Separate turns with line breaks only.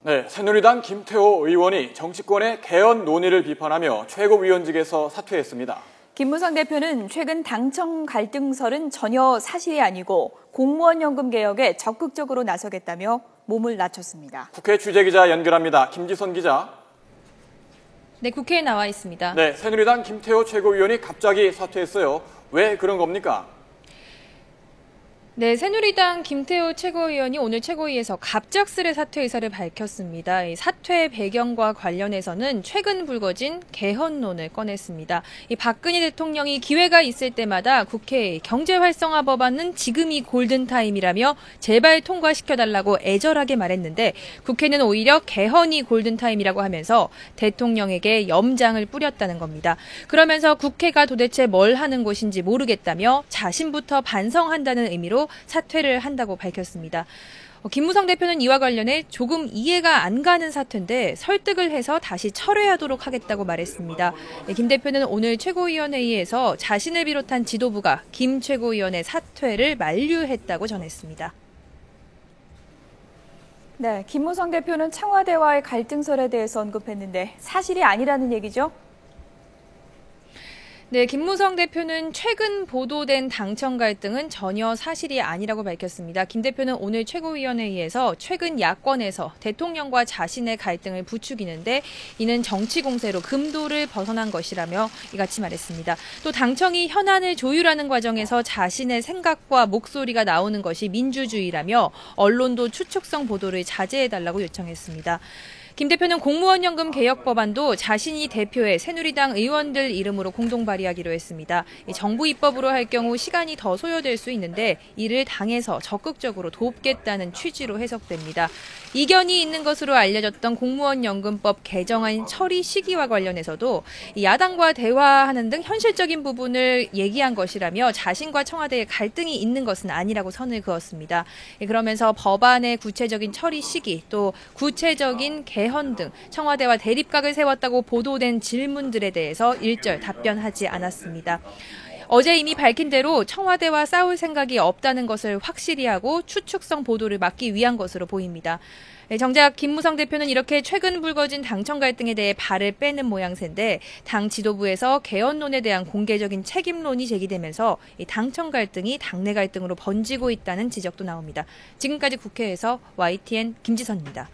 네, 새누리당 김태호 의원이 정치권의 개헌 논의를 비판하며 최고위원직에서 사퇴했습니다.
김무성 대표는 최근 당청 갈등설은 전혀 사실이 아니고 공무원 연금 개혁에 적극적으로 나서겠다며 몸을 낮췄습니다.
국회 취재기자 연결합니다. 김지선 기자.
네, 국회에 나와 있습니다.
네, 새누리당 김태호 최고위원이 갑자기 사퇴했어요. 왜 그런 겁니까?
네, 새누리당 김태호 최고위원이 오늘 최고위에서 갑작스레 사퇴 의사를 밝혔습니다. 이 사퇴 배경과 관련해서는 최근 불거진 개헌론을 꺼냈습니다. 이 박근혜 대통령이 기회가 있을 때마다 국회에 경제 활성화 법안은 지금이 골든타임이라며 제발 통과시켜달라고 애절하게 말했는데 국회는 오히려 개헌이 골든타임이라고 하면서 대통령에게 염장을 뿌렸다는 겁니다. 그러면서 국회가 도대체 뭘 하는 곳인지 모르겠다며 자신부터 반성한다는 의미로 사퇴를 한다고 밝혔습니다. 김무성 대표는 이와 관련해 조금 이해가 안 가는 사퇴인데 설득을 해서 다시 철회하도록 하겠다고 말했습니다. 김 대표는 오늘 최고위원회의에서 자신을 비롯한 지도부가 김 최고위원의 사퇴를 만류했다고 전했습니다.
네, 김무성 대표는 청와대와의 갈등설에 대해서 언급했는데 사실이 아니라는 얘기죠?
네, 김무성 대표는 최근 보도된 당청 갈등은 전혀 사실이 아니라고 밝혔습니다. 김 대표는 오늘 최고위원회의에서 최근 야권에서 대통령과 자신의 갈등을 부추기는데 이는 정치 공세로 금도를 벗어난 것이라며 이같이 말했습니다. 또 당청이 현안을 조율하는 과정에서 자신의 생각과 목소리가 나오는 것이 민주주의라며 언론도 추측성 보도를 자제해달라고 요청했습니다. 김 대표는 공무원 연금 개혁 법안도 자신이 대표해 새누리당 의원들 이름으로 공동 발의하기로 했습니다. 정부 입법으로 할 경우 시간이 더 소요될 수 있는데 이를 당에서 적극적으로 돕겠다는 취지로 해석됩니다. 이견이 있는 것으로 알려졌던 공무원 연금법 개정안 처리 시기와 관련해서도 야당과 대화하는 등 현실적인 부분을 얘기한 것이라며 자신과 청와대에 갈등이 있는 것은 아니라고 선을 그었습니다. 그러면서 법안의 구체적인 처리 시기 또 구체적인 개헌 등 청와대와 대립각을 세웠다고 보도된 질문들에 대해서 일절 답변하지 않았습니다. 어제 이미 밝힌 대로 청와대와 싸울 생각이 없다는 것을 확실히 하고 추측성 보도를 막기 위한 것으로 보입니다. 정작 김무성 대표는 이렇게 최근 불거진 당청 갈등에 대해 발을 빼는 모양새인데 당 지도부에서 개헌론에 대한 공개적인 책임론이 제기되면서 이 당청 갈등이 당내 갈등으로 번지고 있다는 지적도 나옵니다. 지금까지 국회에서 YTN 김지선입니다.